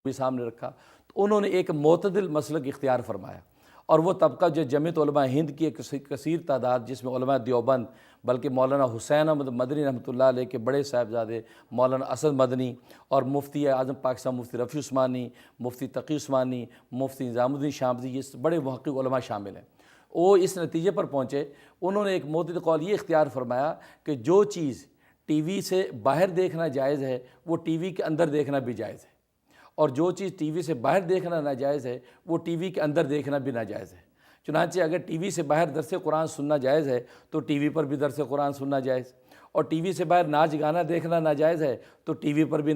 بھی سامنے رکھا تو انہوں نے ایک معتدل مسلک اختیار فرمایا، اور وہ طبقہ جو جمعیت علماء ہند کی ایک کثیر تعداد، جس میں علماء دیوبند، بلکہ مولانا حسین احمد مدنی رحمۃ اللہ علیہ کے بڑے صاحبزادے مولانا اسد مدنی، اور مفتی اعظم پاکستان مفتی رفیع عثمانی، مفتی تقی عثمانی، مفتی نظام الدین شامزی، یہ بڑے محقق علماء شامل ہیں، وہ اس نتیجے پر پہنچے، انہوں نے ایک معتدل قول یہ اختیار فرمایا کہ جو چیز ٹی وی سے باہر دیکھنا جائز ہے وہ ٹی وی کے اندر دیکھنا بھی جائز ہے، اور جو چیز ٹی وی سے باہر دیکھنا ناجائز ہے وہ ٹی وی کے اندر دیکھنا بھی ناجائز ہے۔ چنانچہ اگر ٹی وی سے باہر درس قرآن سننا جائز ہے تو ٹی وی پر بھی درس قرآن سننا جائز، اور ٹی وی سے باہر ناچ گانا دیکھنا ناجائز ہے تو ٹی وی پر بھی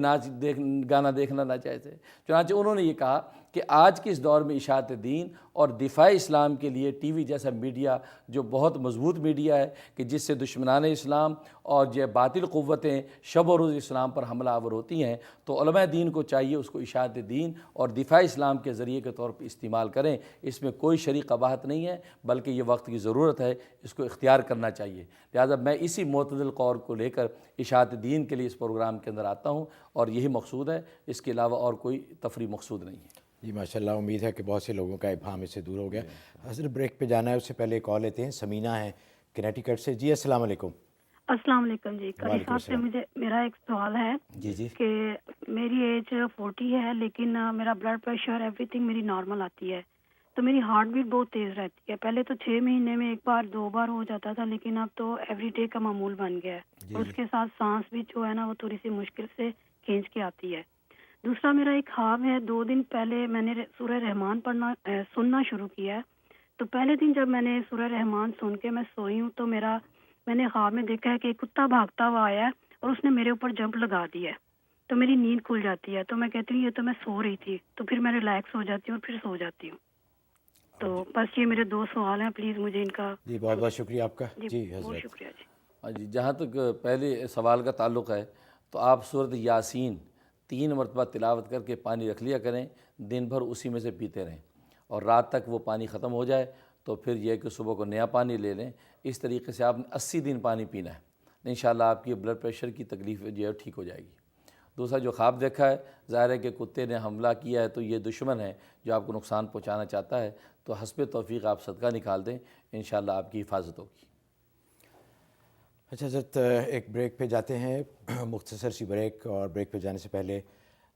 گانا دیکھنا ناجائز ہے۔ چنانچہ انہوں نے یہ کہا کہ آج کے اس دور میں اشاعت دین اور دفاع اسلام کے لیے ٹی وی جیسا میڈیا جو بہت مضبوط میڈیا ہے کہ جس سے دشمنان اسلام اور جو باطل قوتیں شب و روز اسلام پر حملہ آور ہوتی ہیں، تو علماء دین کو چاہیے اس کو اشاعت دین اور دفاع اسلام کے ذریعے کے طور پر استعمال کریں۔ اس میں کوئی شرعی قباحت نہیں ہے، بلکہ یہ وقت کی ضرورت ہے، اس کو اختیار کرنا چاہیے۔ لہٰذا میں اسی معتدل قول کو لے کر اشاعت دین کے لیے اس پروگرام کے اندر آتا ہوں، اور یہی مقصود ہے، اس کے علاوہ اور کوئی تفریح مقصود نہیں ہے۔ جی ماشاءاللہ، امید ہے کہ بہت سے لوگوں کا ابہام اس سے دور ہو گیا۔ حضرت بریک پہ جانا ہے، اس سے پہلے ایک کال لیتے ہیں، سمینہ ہیں کنیٹیکٹ سے۔ جی السلام علیکم۔ السلام علیکم جی، قاری وعلیکم صاحب سے السلام۔ میرا ایک سوال ہے جی جی کہ میری ایج 40 ہے، لیکن میرا بلڈ پریشر ایوری تھنگ میری نارمل آتی ہے، تو میری ہارٹ بیٹ بہت تیز رہتی ہے۔ پہلے تو 6 مہینے میں ایک بار 2 بار ہو جاتا تھا، لیکن اب تو ایوری ڈے کا معمول بن گیا ہے، جی اور جی اس کے ساتھ سانس بھی جو ہے نا وہ تھوڑی سی مشکل سے کھینچ کے آتی ہے۔ دوسرا میرا ایک خواب ہے، 2 دن پہلے میں نے سورہ رحمان سننا شروع کیا ہے، تو پہلے دن جب میں نے سورہ رحمان سن کے میں سوئی ہوں تو میں نے خواب میں دیکھا ہے کہ ایک کتا بھاگتا ہوا آیا ہے اور اس نے میرے اوپر جمپ لگا دیا ہے، تو میری نیند کھل جاتی ہے، تو میں کہتی ہوں یہ تو میں سو رہی تھی، تو پھر میں ریلیکس ہو جاتی ہوں اور پھر سو جاتی ہوں۔ تو بس یہ میرے 2 سوال ہیں، پلیز مجھے ان کا جی بہت بہت شکریہ آپ کا۔ جی جی بہت حضرت۔ شکریہ جی۔ ہاں جی، جہاں تک پہلے سوال کا تعلق ہے تو آپ سورۃ یاسین 3 مرتبہ تلاوت کر کے پانی رکھ لیا کریں، دن بھر اسی میں سے پیتے رہیں، اور رات تک وہ پانی ختم ہو جائے تو پھر یہ کہ صبح کو نیا پانی لے لیں۔ اس طریقے سے آپ نے 80 دن پانی پینا ہے، انشاءاللہ آپ کی بلڈ پریشر کی تکلیف جو ہے ٹھیک ہو جائے گی۔ دوسرا جو خواب دیکھا ہے، ظاہر ہے کہ کتے نے حملہ کیا ہے تو یہ دشمن ہے جو آپ کو نقصان پہنچانا چاہتا ہے، تو حسب توفیق آپ صدقہ نکال دیں، انشاءاللہ آپ کی حفاظت ہوگی۔ اچھا حضرت، ایک بریک پہ جاتے ہیں، مختصر سی بریک، اور بریک پہ جانے سے پہلے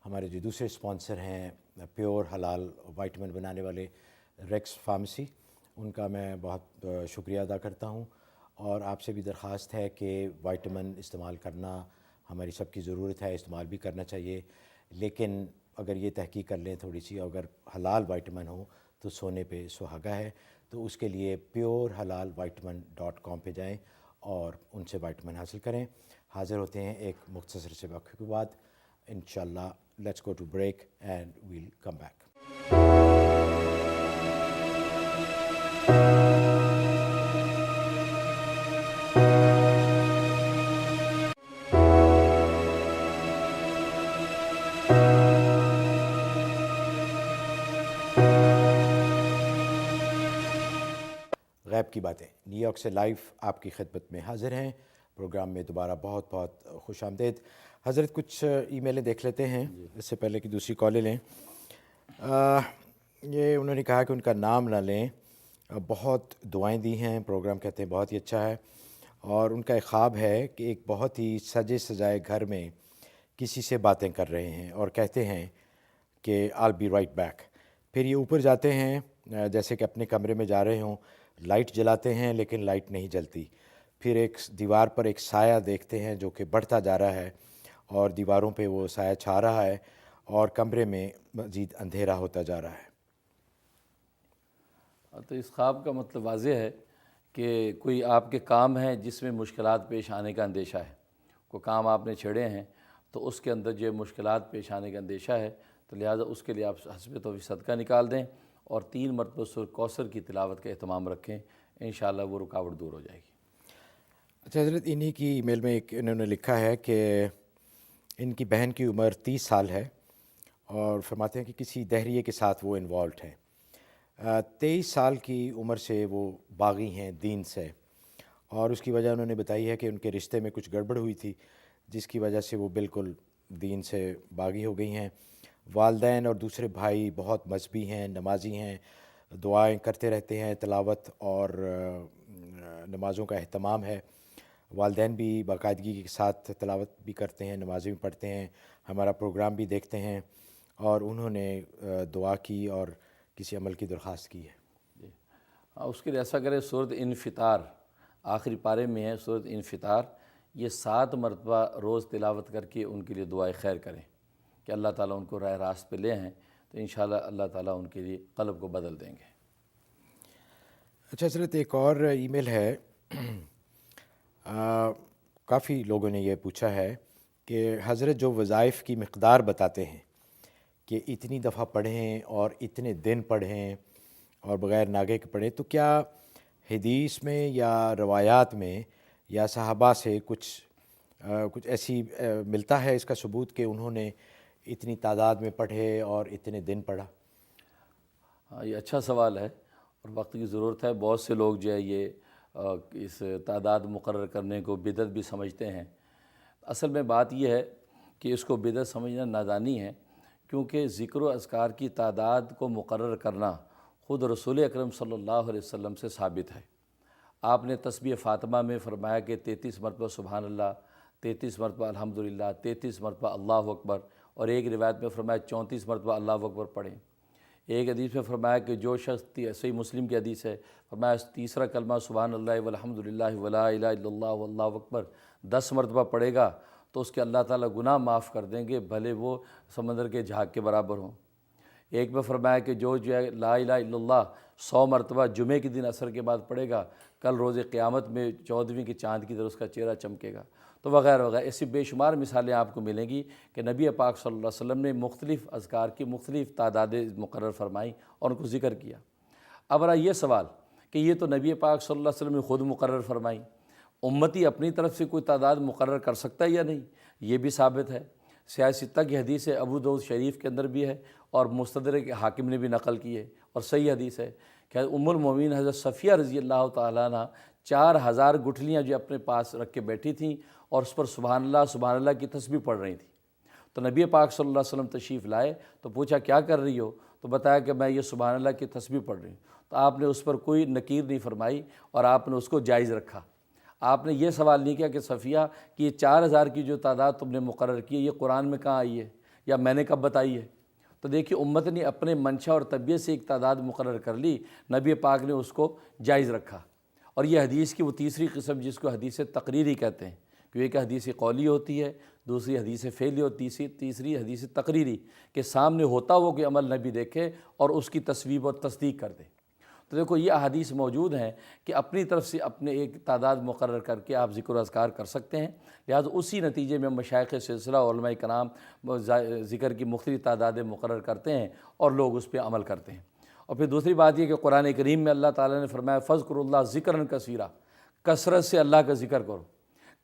ہمارے جو دوسرے اسپانسر ہیں پیور حلال وائٹامن بنانے والے ریکس فارمیسی، ان کا میں بہت شکریہ ادا کرتا ہوں، اور آپ سے بھی درخواست ہے کہ وائٹامن استعمال کرنا ہماری سب کی ضرورت ہے، استعمال بھی کرنا چاہیے، لیکن اگر یہ تحقیق کر لیں تھوڑی سی، اگر حلال وائٹامن ہو تو سونے پہ سہاگا ہے، تو اس کے لیے purehalalvitamin.com پہ جائیں اور ان سے وائٹامن حاصل کریں۔ حاضر ہوتے ہیں ایک مختصر سے وقفے کے بعد، انشاءاللہ۔ Let's go to break and we'll come back. غیب کی باتیں نیو یارک سے لائیو آپ کی خدمت میں حاضر ہیں۔ پروگرام میں دوبارہ بہت بہت خوش آمدید۔ حضرت کچھ ای میلیں دیکھ لیتے ہیں اس سے پہلے کہ دوسری کالیں لیں۔ یہ انہوں نے کہا کہ ان کا نام نہ لیں، بہت دعائیں دی ہیں، پروگرام کہتے ہیں بہت ہی اچھا ہے، اور ان کا ایک خواب ہے کہ ایک بہت ہی سجے سجائے گھر میں کسی سے باتیں کر رہے ہیں اور کہتے ہیں کہ I'll be right back۔ پھر یہ اوپر جاتے ہیں، جیسے کہ اپنے کمرے میں جا رہے ہوں، لائٹ جلاتے ہیں لیکن لائٹ نہیں جلتی، پھر ایک دیوار پر ایک سایہ دیکھتے ہیں جو کہ بڑھتا جا رہا ہے، اور دیواروں پہ وہ سایہ چھا رہا ہے، اور کمرے میں مزید اندھیرا ہوتا جا رہا ہے۔ تو اس خواب کا مطلب واضح ہے کہ کوئی آپ کے کام ہیں جس میں مشکلات پیش آنے کا اندیشہ ہے، کوئی کام آپ نے چھیڑے ہیں تو اس کے اندر جو مشکلات پیش آنے کا اندیشہ ہے، تو لہٰذا اس کے لیے آپ حسب توفیق صدقہ نکال دیں اور 3 مرتبہ سورۃ کوثر کی تلاوت کا اہتمام رکھیں، انشاءاللہ وہ رکاوٹ دور ہو جائے گی۔ اچھا حضرت، انہی کی ای میل میں ایک انہوں نے لکھا ہے کہ ان کی بہن کی عمر 30 سال ہے، اور فرماتے ہیں کہ کسی دہریے کے ساتھ وہ انوالوڈ ہیں۔ 23 سال کی عمر سے وہ باغی ہیں دین سے، اور اس کی وجہ انہوں نے بتائی ہے کہ ان کے رشتے میں کچھ گڑبڑ ہوئی تھی جس کی وجہ سے وہ بالکل دین سے باغی ہو گئی ہیں، والدین اور دوسرے بھائی بہت مذہبی ہیں، نمازی ہیں، دعائیں کرتے رہتے ہیں، تلاوت اور نمازوں کا اہتمام ہے۔ والدین بھی باقاعدگی کے ساتھ تلاوت بھی کرتے ہیں، نمازیں بھی پڑھتے ہیں، ہمارا پروگرام بھی دیکھتے ہیں، اور انہوں نے دعا کی اور کسی عمل کی درخواست کی ہے۔ جی اس کے لیے ایسا کرے، سورۃ انفطار آخری پارے میں ہے، سورۃ انفطار، یہ 7 مرتبہ روز تلاوت کر کے ان کے لیے دعائے خیر کریں کہ اللہ تعالیٰ ان کو راہ راست پہ لے ہیں، تو انشاءاللہ اللہ تعالیٰ ان کے لیے قلب کو بدل دیں گے۔ اچھا حضرت، ایک اور ای میل ہے، کافی لوگوں نے یہ پوچھا ہے کہ حضرت جو وظائف کی مقدار بتاتے ہیں کہ اتنی دفعہ پڑھیں اور اتنے دن پڑھیں اور بغیر ناگے کے پڑھیں، تو کیا حدیث میں یا روایات میں یا صحابہ سے کچھ ایسی ملتا ہے اس کا ثبوت کہ انہوں نے اتنی تعداد میں پڑھے اور اتنے دن پڑھا؟ ہاں یہ اچھا سوال ہے اور وقت کی ضرورت ہے۔ بہت سے لوگ جو ہے یہ اس تعداد مقرر کرنے کو بدعت بھی سمجھتے ہیں۔ اصل میں بات یہ ہے کہ اس کو بدعت سمجھنا نادانی ہے، کیونکہ ذکر و اذکار کی تعداد کو مقرر کرنا خود رسول اکرم صلی اللہ علیہ وسلم سے ثابت ہے۔ آپ نے تسبیح فاطمہ میں فرمایا کہ 33 مرتبہ سبحان اللہ، 33 مرتبہ الحمدللہ، 33 مرتبہ اللہ اکبر، اور ایک روایت میں فرمایا 34 مرتبہ اللہ اکبر پڑھیں۔ ایک حدیث میں فرمایا کہ جو شخص، صحیح مسلم کی حدیث ہے، فرمایا تیسرا کلمہ سبحان اللہ والحمدللہ ولا الہ الا اللہ واللہ اکبر 10 مرتبہ پڑھے گا تو اس کے اللہ تعالیٰ گناہ معاف کر دیں گے، بھلے وہ سمندر کے جھاگ کے برابر ہوں۔ ایک میں فرمایا کہ جو ہے لا الہ الا اللہ 100 مرتبہ جمعے کے دن عصر کے بعد پڑھے گا، کل روز قیامت میں 14ویں کے چاند کی طرح اس کا چہرہ چمکے گا، تو وغیرہ وغیرہ۔ ایسی بے شمار مثالیں آپ کو ملیں گی کہ نبی پاک صلی اللہ علیہ وسلم نے مختلف اذکار کی مختلف تعدادیں مقرر فرمائیں اور ان کو ذکر کیا۔ اب رہا یہ سوال کہ یہ تو نبی پاک صلی اللہ علیہ وسلم نے خود مقرر فرمائیں، امتی اپنی طرف سے کوئی تعداد مقرر کر سکتا ہے یا نہیں، یہ بھی ثابت ہے۔ سیاہ ستہ کی حدیث ہے، ابو داؤد شریف کے اندر بھی ہے اور مستدرک حاکم نے بھی نقل کی ہے اور صحیح حدیث ہے کہ ام المومنین حضرت صفیہ رضی اللہ تعالیٰ عنہ 4000 گٹھلیاں جو اپنے پاس رکھ کے بیٹھی تھیں اور اس پر سبحان اللہ کی تسبیح پڑھ رہی تھیں۔ تو نبی پاک صلی اللہ علیہ وسلم تشریف لائے تو پوچھا کیا کر رہی ہو، تو بتایا کہ میں یہ سبحان اللہ کی تسبیح پڑھ رہی ہوں۔ تو آپ نے اس پر کوئی نکیر نہیں فرمائی اور آپ نے اس کو جائز رکھا۔ آپ نے یہ سوال نہیں کیا کہ صفیہ کہ یہ 4000 کی جو تعداد تم نے مقرر کی ہے یہ قرآن میں کہاں آئی ہے یا میں نے کب بتائی ہے۔ تو دیکھیے امت نے اپنے منشا اور طبیعت سے ایک تعداد مقرر کر لی، نبی پاک نے اس کو جائز رکھا۔ اور یہ حدیث کی وہ تیسری قسم جس کو حدیث تقریری کہتے ہیں، کہ ایک حدیث قولی ہوتی ہے، دوسری حدیث فعلی اور تیسری حدیث تقریری، کہ سامنے ہوتا وہ کوئی عمل نبی دیکھے اور اس کی تصویب اور تصدیق کر دے۔ تو دیکھو یہ احادیث موجود ہیں کہ اپنی طرف سے اپنے ایک تعداد مقرر کر کے آپ ذکر و اذکار کر سکتے ہیں، لہٰذا اسی نتیجے میں مشائخ سلسلہ علماء کرام ذکر کی مختلف تعدادیں مقرر کرتے ہیں اور لوگ اس پہ عمل کرتے ہیں۔ اور پھر دوسری بات یہ کہ قرآن کریم میں اللہ تعالیٰ نے فرمایا فَاذْكُرُوا اللَّهَ ذِكْرًا كَثِيرًا، کثرت سے اللہ کا ذکر کرو۔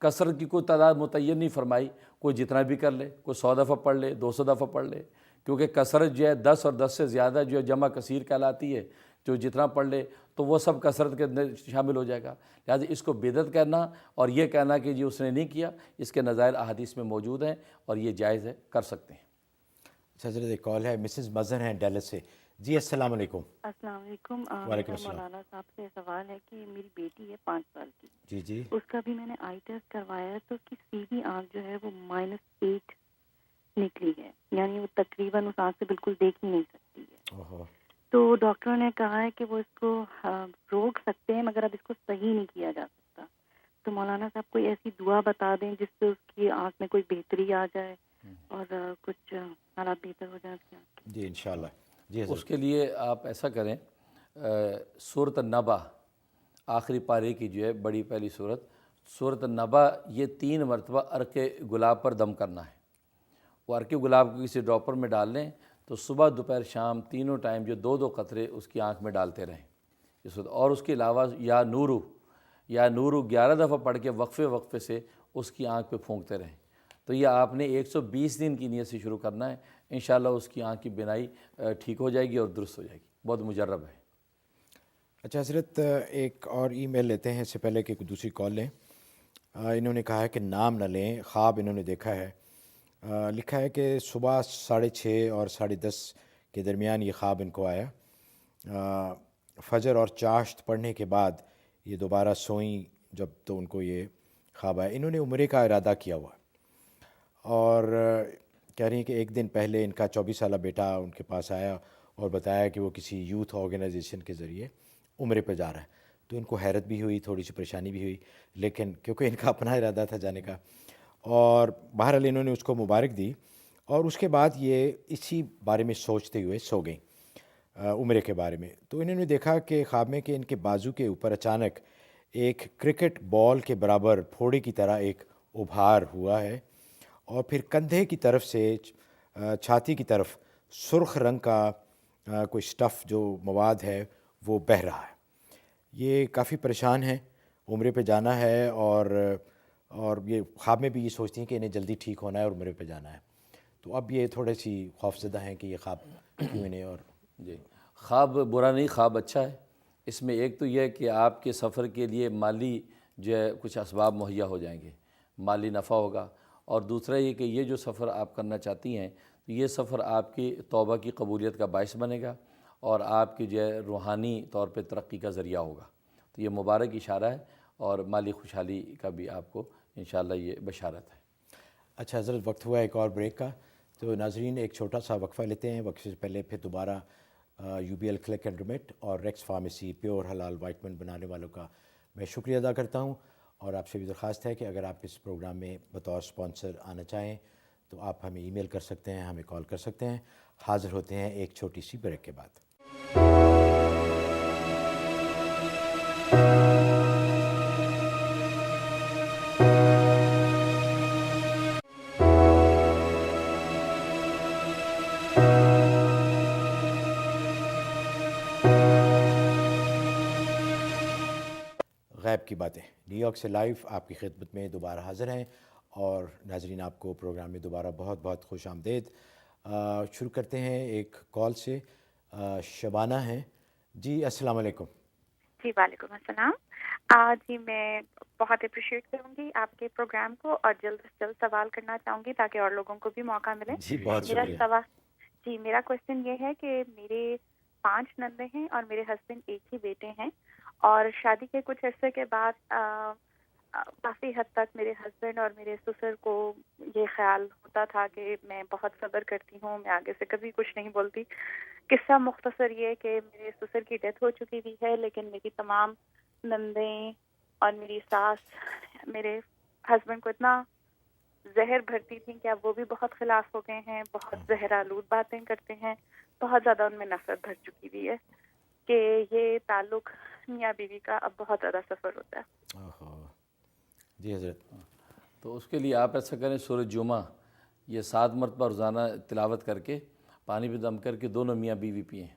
کثرت کی کوئی تعداد متعین نہیں فرمائی، کوئی جتنا بھی کر لے، کوئی 100 دفعہ پڑھ لے، 200 دفعہ پڑھ لے، کیونکہ کثرت جو ہے 10 اور 10 سے زیادہ جو ہے جمع کثیر کہلاتی ہے، جو جتنا پڑھ لے تو وہ سب کثرت کے اندر شامل ہو جائے گا۔ لہٰذا اس کو بدعت کہنا اور یہ کہنا کہ جی اس نے نہیں کیا، اس کے نظائر احادیث میں موجود ہیں اور یہ جائز ہے، کر سکتے ہیں۔ حضرت ایک کال ہے، مسز مظہر ہیں ڈیلس سے۔ جی السلام علیکم۔ السلام علیکم۔ وعلیکم میرا السلام۔ مولانا صاحب سے سوال ہے کہ میری بیٹی ہے 5 سال کی، جی جی اس کا بھی میں نے آئی ٹیسٹ کروایا ہے تو اس کی سیدھی آنکھ جو ہے وہ -8 نکلی ہے، یعنی وہ تقریباً اس آنکھ سے بالکل دیکھ ہی نہیں سکتی ہے۔ اوہو۔ تو ڈاکٹروں نے کہا ہے کہ وہ اس کو روک سکتے ہیں مگر اب اس کو صحیح نہیں کیا جا سکتا۔ تو مولانا صاحب کوئی ایسی دعا بتا دیں جس سے اس کی آنکھ میں کوئی بہتری آ جائے اور کچھ حالات بہتر ہو جائیں اس کی آنکھ کے۔ جی انشاءاللہ۔ جی اس کے لیے آپ ایسا کریں، سورۃ النبا آخری پارے کی جو ہے بڑی پہلی سورت، سورۃ النبا، یہ 3 مرتبہ عرق گلاب پر دم کرنا ہے۔ وہ عرق گلاب کو کسی ڈراپر میں ڈال لیں تو صبح دوپہر شام تینوں ٹائم جو 2 قطرے اس کی آنکھ میں ڈالتے رہیں۔ اور اس کے علاوہ یا نورو 11 دفعہ پڑھ کے وقفے سے اس کی آنکھ پہ پھونکتے رہیں۔ تو یہ آپ نے 120 دن کی نیت سے شروع کرنا ہے، انشاءاللہ اس کی آنکھ کی بینائی ٹھیک ہو جائے گی اور درست ہو جائے گی، بہت مجرب ہے۔ اچھا حضرت، ایک اور ای میل لیتے ہیں اس سے پہلے کہ کوئی دوسری کال لیں۔ انہوں نے کہا ہے کہ نام نہ لیں، خواب انہوں نے دیکھا ہے لکھا ہے کہ صبح 6:30 اور 10:30 کے درمیان یہ خواب ان کو آیا۔ فجر اور چاشت پڑھنے کے بعد یہ دوبارہ سوئیں جب تو ان کو یہ خواب آیا۔ انہوں نے عمرے کا ارادہ کیا ہوا اور کہہ رہی ہیں کہ ایک دن پہلے ان کا 24 سالہ بیٹا ان کے پاس آیا اور بتایا کہ وہ کسی یوتھ آرگنائزیشن کے ذریعے عمرے پہ جا رہا ہے۔ تو ان کو حیرت بھی ہوئی، تھوڑی سی پریشانی بھی ہوئی، لیکن کیونکہ ان کا اپنا ارادہ تھا جانے کا، اور بہرحال انہوں نے اس کو مبارک دی، اور اس کے بعد یہ اسی بارے میں سوچتے ہوئے سو گئیں عمرے کے بارے میں۔ تو انہوں نے دیکھا کہ خواب میں کہ ان کے بازو کے اوپر اچانک ایک کرکٹ بال کے برابر پھوڑے کی طرح ایک ابھار ہوا ہے، اور پھر کندھے کی طرف سے چھاتی کی طرف سرخ رنگ کا کوئی سٹف جو مواد ہے وہ بہہ رہا ہے۔ یہ کافی پریشان ہیں، عمرے پہ جانا ہے، اور یہ خواب میں بھی یہ سوچتی ہیں کہ انہیں جلدی ٹھیک ہونا ہے اور عمرے پہ جانا ہے۔ تو اب یہ تھوڑے سی خوفزدہ ہیں کہ یہ خواب کیوں انہیں، اور جی، خواب برا نہیں، خواب اچھا ہے۔ اس میں ایک تو یہ ہے کہ آپ کے سفر کے لیے مالی جو ہے کچھ اسباب مہیا ہو جائیں گے، مالی نفع ہوگا، اور دوسرا یہ کہ یہ جو سفر آپ کرنا چاہتی ہیں تو یہ سفر آپ کی توبہ کی قبولیت کا باعث بنے گا اور آپ کی جو ہے روحانی طور پہ ترقی کا ذریعہ ہوگا۔ تو یہ مبارک اشارہ ہے اور مالی خوشحالی کا بھی آپ کو انشاءاللہ یہ بشارت ہے۔ اچھا حضرت، وقت ہوا ایک اور بریک کا، تو ناظرین ایک چھوٹا سا وقفہ لیتے ہیں۔ وقفے سے پہلے پھر دوبارہ UBL کلک اینڈ ریمٹ اور ریکس فارمیسی پیور حلال وائٹمن بنانے والوں کا میں شکریہ ادا کرتا ہوں، اور آپ سے بھی درخواست ہے کہ اگر آپ اس پروگرام میں بطور سپانسر آنا چاہیں تو آپ ہمیں ای میل کر سکتے ہیں، ہمیں کال کر سکتے ہیں۔ حاضر ہوتے ہیں ایک چھوٹی سی بریک کے بعد۔ غیب کی باتیں نیو یارک سے لائیو آپ کی خدمت میں دوبارہ حاضر ہیں، اور ناظرین آپ کو پروگرام میں دوبارہ بہت بہت خوش آمدید۔ شروع کرتے ہیں ایک کال سے۔ شبانہ ہیں جی، السلام علیکم۔ جی وعلیکم السلام۔ جی میں بہت اپریشیٹ کروں گی آپ کے پروگرام کو، اور جلد سے جلد سوال کرنا چاہوں گی تاکہ اور لوگوں کو بھی موقع ملے۔ جی بہت میرا شکریہ۔ سوال، جی میرا کوشچن یہ ہے کہ میرے 5 نندے ہیں اور میرے ہسبینڈ ایک ہی بیٹے ہیں، اور شادی کے کچھ عرصے کے بعد کافی حد تک میرے ہسبینڈ اور میرے سسر کو یہ خیال ہوتا تھا کہ میں بہت صبر کرتی ہوں، میں آگے سے کبھی کچھ نہیں بولتی۔ قصہ مختصر یہ کہ میرے سسر کی ڈیتھ ہو چکی ہوئی ہے، لیکن میری تمام نندیں اور میری ساس میرے ہسبینڈ کو اتنا زہر بھرتی تھیں کہ اب وہ بھی بہت خلاف ہو گئے ہیں، بہت زہر آلود باتیں کرتے ہیں، بہت زیادہ ان میں نفرت بھر چکی ہوئی ہے کہ یہ تعلق میاں بیوی کا اب بہت زیادہ سفر ہوتا ہے۔ جی حضرت، تو اس کے لیے آپ ایسا کریں، سورہ جمعہ یہ 7 مرتبہ روزانہ تلاوت کر کے پانی پہ دم کر کے دونوں میاں بیوی پئیں،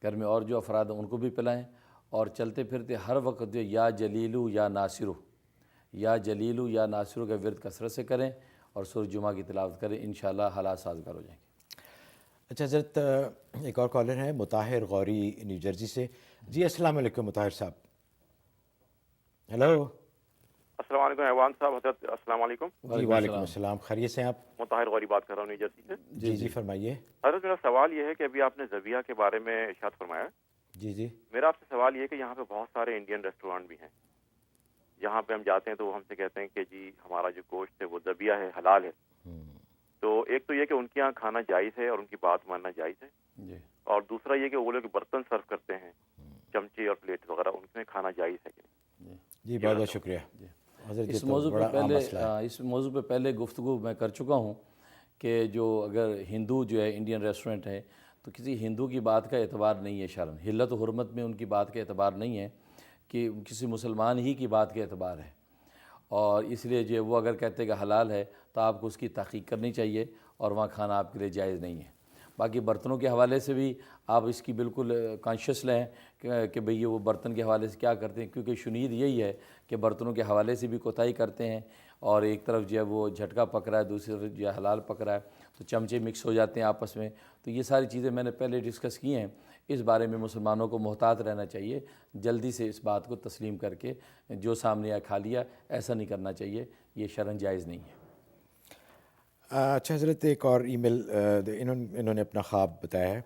گھر میں اور جو افراد ہیں ان کو بھی پلائیں، اور چلتے پھرتے ہر وقت جو یا جلیلو یا ناصرو، یا جلیلو یا ناصرو کا ورد کثرت سے کریں اور سورہ جمعہ کی تلاوت کریں، انشاءاللہ حالات سازگار ہو جائیں گے۔ اچھا حضرت، ایک اور کالر ہیں مطاہر غوری نیو جرسی سے۔ جی السلام علیکم مطاہر صاحب۔ ہیلو۔ السلام علیکم ایوان صاحب، حضرت السلام علیکم۔ جی وعلیکم السلام، خیریت سے ہیں آپ؟ مطاہر غوری بات کر رہا ہوں نیو جرسی سے۔ جی فرمائیے۔ حضرت میرا سوال یہ ہے کہ ابھی آپ نے ذبیحہ کے بارے میں ارشاد فرمایا، جی میرا آپ سے سوال یہ ہے کہ یہاں پہ بہت سارے انڈین ریسٹورانٹ بھی ہیں، جہاں پہ ہم جاتے ہیں تو وہ ہم سے کہتے ہیں کہ جی ہمارا جو گوشت ہے وہ ذبیحہ ہے، حلال ہے۔ تو ایک تو یہ کہ ان کے یہاں کھانا جائز ہے اور ان کی بات ماننا جائز ہے، جی، اور دوسرا یہ کہ وہ لوگ برتن سرو کرتے ہیں، چمچے اور پلیٹ وغیرہ، ان میں کھانا جائز ہے کہ نہیں؟ جی بہت بہت شکریہ حضرت۔ اس موضوع پہ پہلے گفتگو میں کر چکا ہوں کہ جو اگر ہندو جو ہے انڈین ریسٹورنٹ ہے تو کسی ہندو کی بات کا اعتبار نہیں ہے شرعاً، حلت و حرمت میں ان کی بات کا اعتبار نہیں ہے، کہ کسی مسلمان ہی کی بات کا اعتبار ہے، اور اس لیے جو وہ اگر کہتے کہ حلال ہے تو آپ کو اس کی تحقیق کرنی چاہیے، اور وہاں کھانا آپ کے لیے جائز نہیں ہے۔ باقی برتنوں کے حوالے سے بھی آپ اس کی بالکل کانشیس لیں کہ بھئی وہ برتن کے حوالے سے کیا کرتے ہیں، کیونکہ شنید یہی ہے کہ برتنوں کے حوالے سے بھی کوتاہی کرتے ہیں، اور ایک طرف جو ہے وہ جھٹکا پک رہا ہے، دوسری طرف جو ہے حلال پک رہا ہے، تو چمچے مکس ہو جاتے ہیں آپس میں۔ تو یہ ساری چیزیں میں نے پہلے ڈسکس کی ہیں، اس بارے میں مسلمانوں کو محتاط رہنا چاہیے، جلدی سے اس بات کو تسلیم کر کے جو سامنے آیا کھا لیا، ایسا نہیں کرنا چاہیے، یہ شرعاً جائز نہیں ہے۔ اچھا حضرت، ایک اور ای میل انہوں نے اپنا خواب بتایا ہے